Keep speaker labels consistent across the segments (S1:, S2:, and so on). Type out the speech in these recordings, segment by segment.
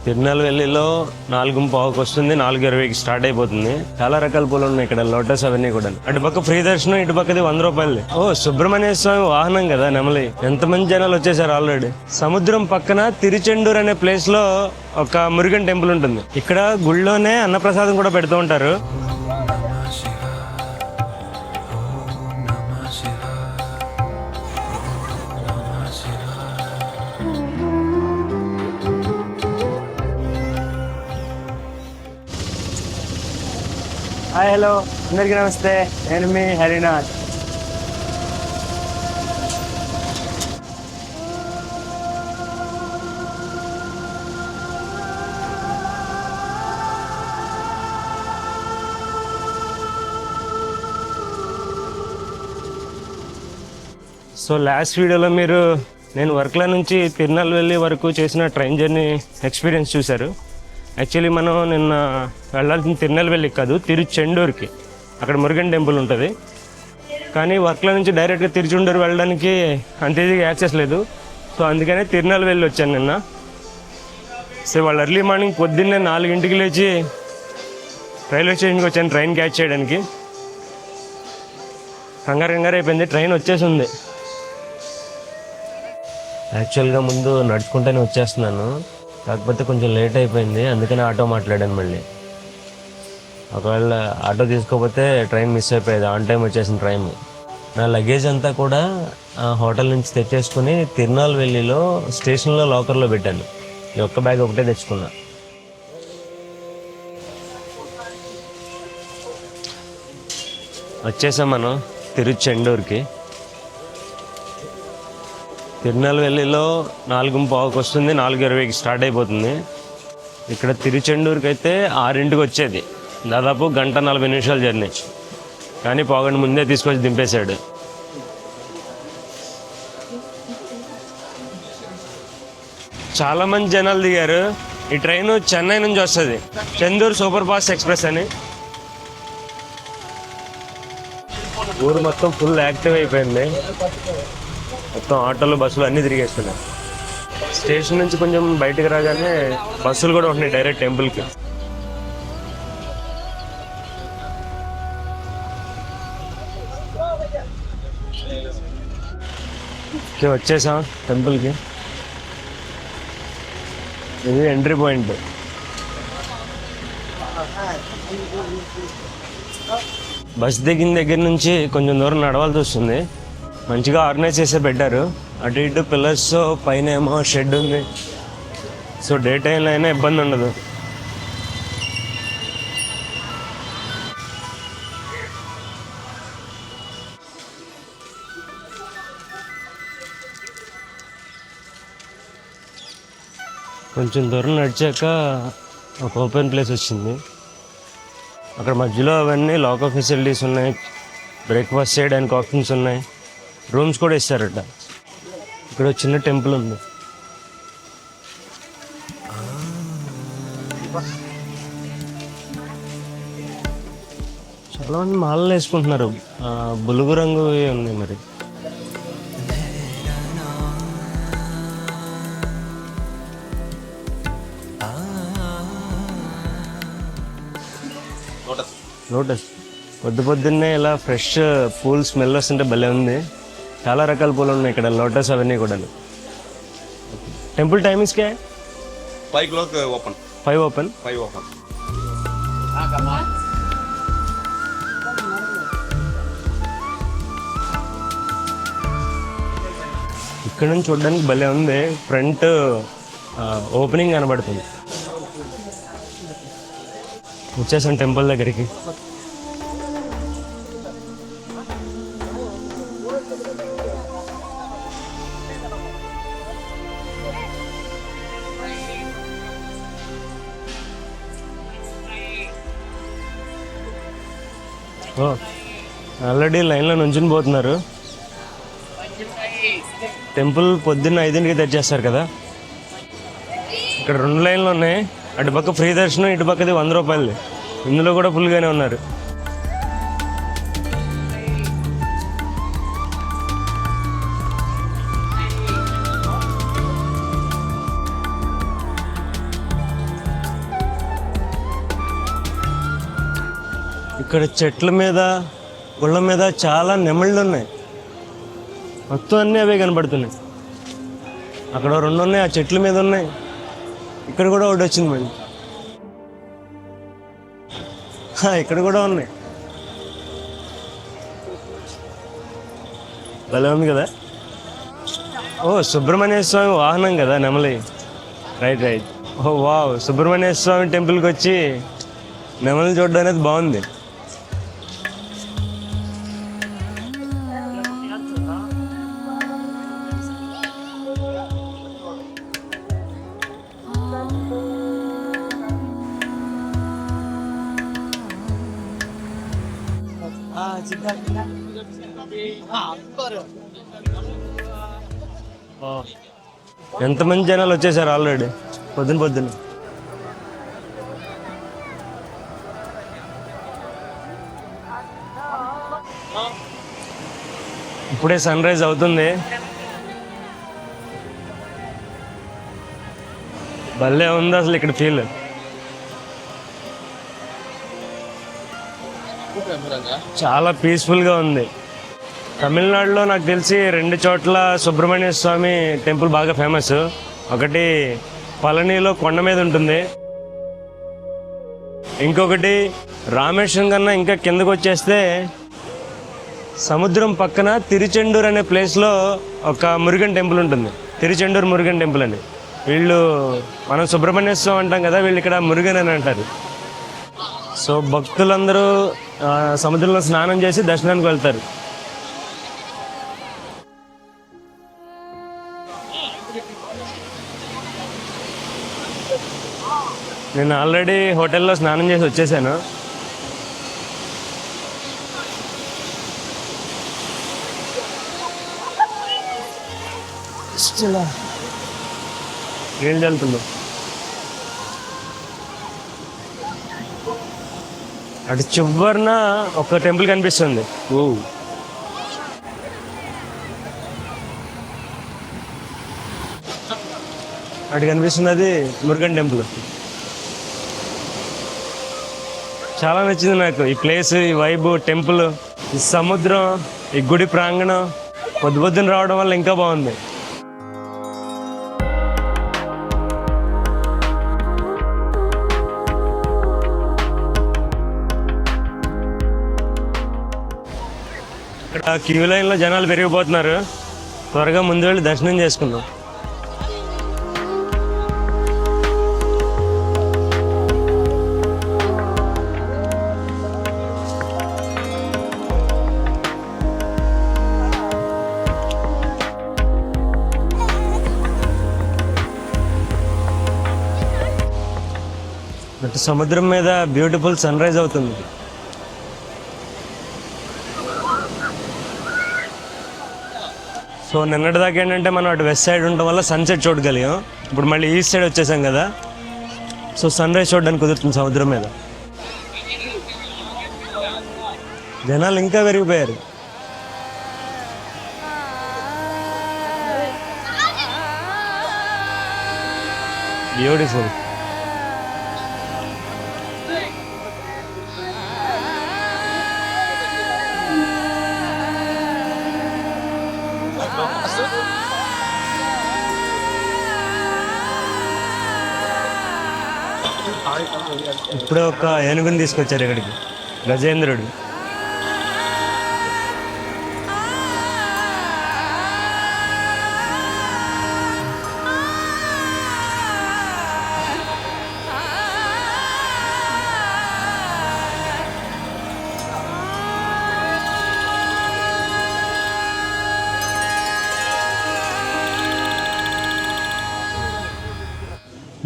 S1: తిరునెల్వేలిలో 4:15కి వస్తుంది, 4:20కి స్టార్ట్ అయిపోతుంది. చాలా రకాల పూలు ఉన్నాయి ఇక్కడ, లోటస్ అవన్నీ కూడా. అటుపక్క ఫ్రీ దర్శనం, ఇటుపక్కది 100 రూపాయలు. ఓ సుబ్రహ్మణ్య స్వామి వాహనం కదా నెమలి. ఎంతమంది జనాలు వచ్చేసారు ఆల్రెడీ. సముద్రం పక్కన తిరుచెండూర్ అనే ప్లేస్ లో ఒక మురుగన్ టెంపుల్ ఉంటుంది. ఇక్కడ గుళ్ళోనే అన్నప్రసాదం కూడా పెడుతూ ఉంటారు. హాయ్, హలో, అందరికీ నమస్తే. నేను మీ హరినాథ్. సో లాస్ట్ వీడియోలో మీరు నేను వర్క్లా నుంచి తిరునెల్వేలి వరకు చేసిన ట్రైన్ జర్నీ ఎక్స్పీరియన్స్ చూశారు. యాక్చువల్లీ మనం నిన్న వెళ్ళాల్సిన తిరునెల్వేలికి కాదు, తిరుచెండూరుకి. అక్కడ మురుగన్ టెంపుల్ ఉంటుంది. కానీ వర్క్లో నుంచి డైరెక్ట్గా తిరుచెండూరు వెళ్ళడానికి అంత ఈజీగా యాక్సెస్ లేదు. సో అందుకనే తిరునెల్వేలి వచ్చాను నిన్న. సో వాళ్ళు ఎర్లీ మార్నింగ్ పొద్దున్నే 4 లేచి రైల్వే స్టేషన్కి వచ్చాను ట్రైన్ క్యాచ్ చేయడానికి. కంగారు అయిపోయింది, ట్రైన్ వచ్చేసింది. యాక్చువల్గా ముందు నడుచుకుంటూనే వచ్చేస్తున్నాను, కాకపోతే కొంచెం లేట్ అయిపోయింది, అందుకని ఆటో మాట్లాడాను మళ్ళీ. ఒకవేళ ఆటో తీసుకోకపోతే ట్రైన్ మిస్ అయిపోయేది. ఆన్ టైం వచ్చేసిన ట్రైన్. నా లగేజ్ అంతా కూడా హోటల్ నుంచి తెచ్చేసుకుని తిరునెల్వేలిలో స్టేషన్లో లాకర్లో పెట్టాను. ఈ ఒక్క బ్యాగ్ ఒకటే తెచ్చుకున్నా. వచ్చేసాం మనం తిరుచెండూరుకి. తిరునెల్వేలిలో 4:15కి వస్తుంది, 4:20కి స్టార్ట్ అయిపోతుంది. ఇక్కడ తిరుచెండూరుకి అయితే 6ంటికి వచ్చేది. దాదాపు 1:40 జర్నీ. కానీ పోగండి ముందే తీసుకొచ్చి దింపేశాడు. చాలామంది జనాలు దిగారు. ఈ ట్రైన్ చెన్నై నుంచి వస్తుంది, చెందూరు సూపర్ ఫాస్ట్ ఎక్స్ప్రెస్ అని. ఊరు మొత్తం ఫుల్ యాక్టివ్ అయిపోయింది. మొత్తం ఆటోలు, బస్సులు అన్నీ తిరిగేస్తున్నాయి. స్టేషన్ నుంచి కొంచెం బయటకు రాగానే బస్సులు కూడా ఉంటున్నాయి డైరెక్ట్ టెంపుల్కి. వచ్చేసాం టెంపుల్కి. ఇది ఎంట్రీ పాయింట్. బస్ దిగిన దగ్గర నుంచి కొంచెం దూరం నడవాల్సి వస్తుంది. మంచిగా ఆర్గనైజ్ చేసే పెట్టారు. అటు ఇటు పిల్లర్స్, పైన ఏమో షెడ్ ఉంది. సో డే టైంలో అయినా ఇబ్బంది ఉండదు. కొంచెం దూరం నడిచాక ఒక ఓపెన్ ప్లేస్ వచ్చింది. అక్కడ మధ్యలో అవన్నీ లాకర్ ఫెసిలిటీస్ ఉన్నాయి, బ్రేక్ఫాస్ట్ చేయడానికి ఆప్షన్స్ ఉన్నాయి, రూమ్స్ కూడా ఇస్తారట. ఇక్కడ చిన్న టెంపుల్ ఉంది. చాలా మంది మాలలు వేసుకుంటున్నారు. బులుగు రంగు ఉన్నాయి. మరి లోటస్ పొద్దున్నే ఇలా ఫ్రెష్ పూల్ స్మెల్ వస్తుంటే భలే ఉంది. చాలా రకాల పూలు ఉన్నాయి ఇక్కడ, లోటస్ అవన్నీ కూడా. టెంపుల్ టైమింగ్స్కే
S2: 5 ఓపెన్.
S1: 5 ఓపెన్. ఇక్కడ నుంచి చూడడానికి భలే ఉంది. ఫ్రంట్ ఓపెనింగ్ కనబడుతుంది. వచ్చేసాం టెంపుల్ దగ్గరికి. ఆల్రెడీ లైన్లో నుంచుని పోతున్నారు. టెంపుల్ పొద్దున్న 5ంటికి తెచ్చేస్తారు కదా. ఇక్కడ 2 లైన్లు ఉన్నాయి. అటుపక్క ఫ్రీ దర్శనం, ఇటుపక్కది 100 రూపాయలు. ఇందులో కూడా ఫుల్గానే ఉన్నారు. ఇక్కడ చెట్ల మీద గుళ్ళ మీద చాలా నెమళ్ళు ఉన్నాయి. మొత్తం అన్నీ అవే కనబడుతున్నాయి. అక్కడ 2 ఉన్నాయి, ఆ చెట్ల మీద ఉన్నాయి. ఇక్కడ కూడా ఒకటి వచ్చింది మళ్ళీ. ఇక్కడ కూడా ఉన్నాయి. భలే ఉంది కదా. ఓ సుబ్రహ్మణ్య స్వామి వాహనం కదా నెమలి. రైట్. ఓ వావ్, సుబ్రహ్మణ్య స్వామి టెంపుల్కి వచ్చి నెమలి చూడడం అనేది బాగుంది. ఎంతమంది జనాలు వచ్చేసారు ఆల్రెడీ పొద్దున. ఇప్పుడే సన్ రైజ్ అవుతుంది. భలే ఉంది అసలు ఇక్కడ ఫీల్. చాలా పీస్ఫుల్గా ఉంది. తమిళనాడులో నాకు తెలిసి 2 చోట్ల సుబ్రహ్మణ్య స్వామి టెంపుల్ బాగా ఫేమస్. ఒకటి పళనిలో కొండ మీద ఉంటుంది, ఇంకొకటి రామేశ్వరం కన్నా ఇంకా కిందకు వచ్చేస్తే సముద్రం పక్కన తిరుచెండూర్ అనే ప్లేస్లో ఒక మురుగన్ టెంపుల్ ఉంటుంది. తిరుచెండూర్ మురుగన్ టెంపుల్ అని. వీళ్ళు మనం సుబ్రహ్మణ్య స్వామి అంటాం కదా, వీళ్ళు ఇక్కడ మురుగన్ అని అంటారు. సో భక్తులందరూ సముద్రంలో స్నానం చేసి దర్శనానికి వెళ్తారు. నేను ఆల్రెడీ హోటల్లో స్నానం చేసి వచ్చేసాను. ఏం జరుగుతుందో అటు చివరిన ఒక టెంపుల్ కనిపిస్తుంది. అటు కనిపిస్తుంది, అది మురుగన్ టెంపుల్. చాలా నచ్చింది నాకు ఈ ప్లేస్, ఈ వైబ్, టెంపుల్, ఈ సముద్రం, ఈ గుడి ప్రాంగణం. పొద్దున రావడం వల్ల ఇంకా బాగుంది. ఇక్కడ క్యూ లైన్లో జనాలు పెరిగిపోతున్నారు. త్వరగా ముందు వెళ్ళి దర్శనం చేసుకుందాం. అటు సముద్రం మీద బ్యూటిఫుల్ సన్ రైజ్ అవుతుంది. సో నిన్నటిదాకా ఏంటంటే మనం అటు వెస్ట్ సైడ్ ఉండటం వల్ల సన్సెట్ చూడగలిగాం. ఇప్పుడు మళ్ళీ ఈస్ట్ సైడ్ వచ్చేసాం కదా, సో సన్ రైజ్ చూడడానికి కుదురుతుంది సముద్రం మీద. జనాలు ఇంకా పెరిగిపోయారు. బ్యూటిఫుల్. ఇప్పుడే ఒక ఏనుగుని తీసుకొచ్చారు ఇక్కడికి, గజేంద్రుడు.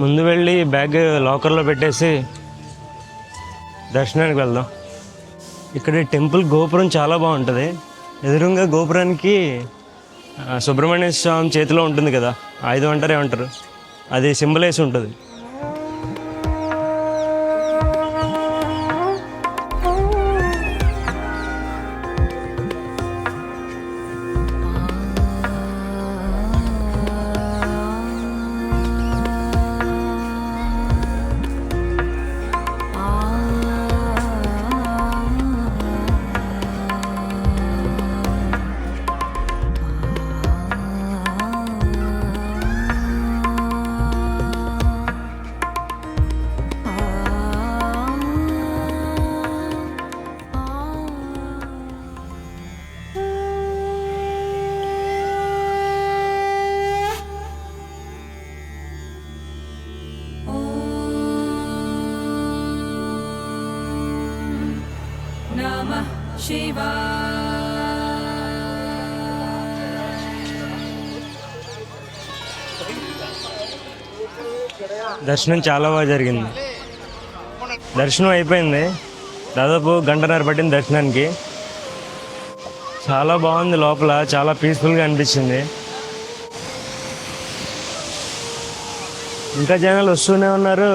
S1: ముందు వెళ్ళి బ్యాగ్ లాకర్లో పెట్టేసి దర్శనానికి వెళ్దాం. ఇక్కడ టెంపుల్ గోపురం చాలా బాగుంటుంది. ఎదురుగా గోపురానికి సుబ్రహ్మణ్య స్వామి చేతిలో ఉంటుంది కదా, ఆయుధం అంటారు, ఏమంటారు, అది సింబల్ వేసి ఉంటుంది. దర్శనం చాలా బాగా జరిగింది. దర్శనం అయిపోయింది, దాదాపు గంటన్నర పట్టింది దర్శనానికి. చాలా బాగుంది, లోపల చాలా పీస్ఫుల్గా అనిపించింది. ఇంకా జనాలు వస్తూనే ఉన్నారు,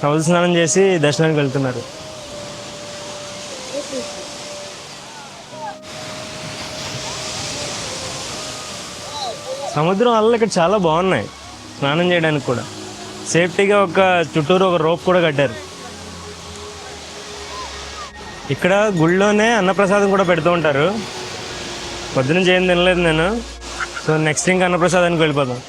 S1: సముద్ర స్నానం చేసి దర్శనానికి వెళ్తున్నారు. సముద్రం అలలు ఇక్కడ చాలా బాగున్నాయి స్నానం చేయడానికి కూడా. సేఫ్టీగా చుట్టూరు ఒక రోప్ కూడా కట్టారు. ఇక్కడ గుళ్ళోనే అన్నప్రసాదం కూడా పెడుతూ ఉంటారు. పొద్దునుంచి ఏం తినలేదు నేను, సో నెక్స్ట్ ఇంకా అన్నప్రసాదానికి వెళ్ళిపోతాం.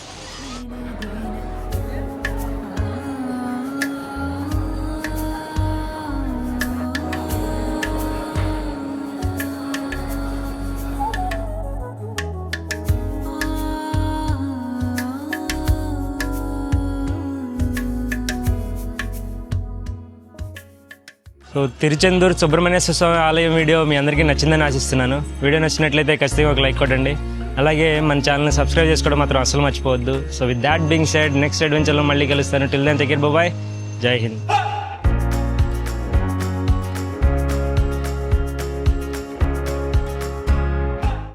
S1: సో తిరుచెందూరు సుబ్రహ్మణ్యేశ్వర స్వామి ఆలయం వీడియో మీ అందరికీ నచ్చిందని ఆశిస్తున్నాను. వీడియో నచ్చినట్లయితే ఖచ్చితంగా ఒక లైక్ కొట్టండి. అలాగే మన ఛానల్ని సబ్స్క్రైబ్ చేసుకోవడం మాత్రం అసలు మర్చిపోవద్దు. So with that being said, next అడ్వెంచర్లో మళ్ళీ కలుస్తాను. Till then take care, bye. జై హింద్.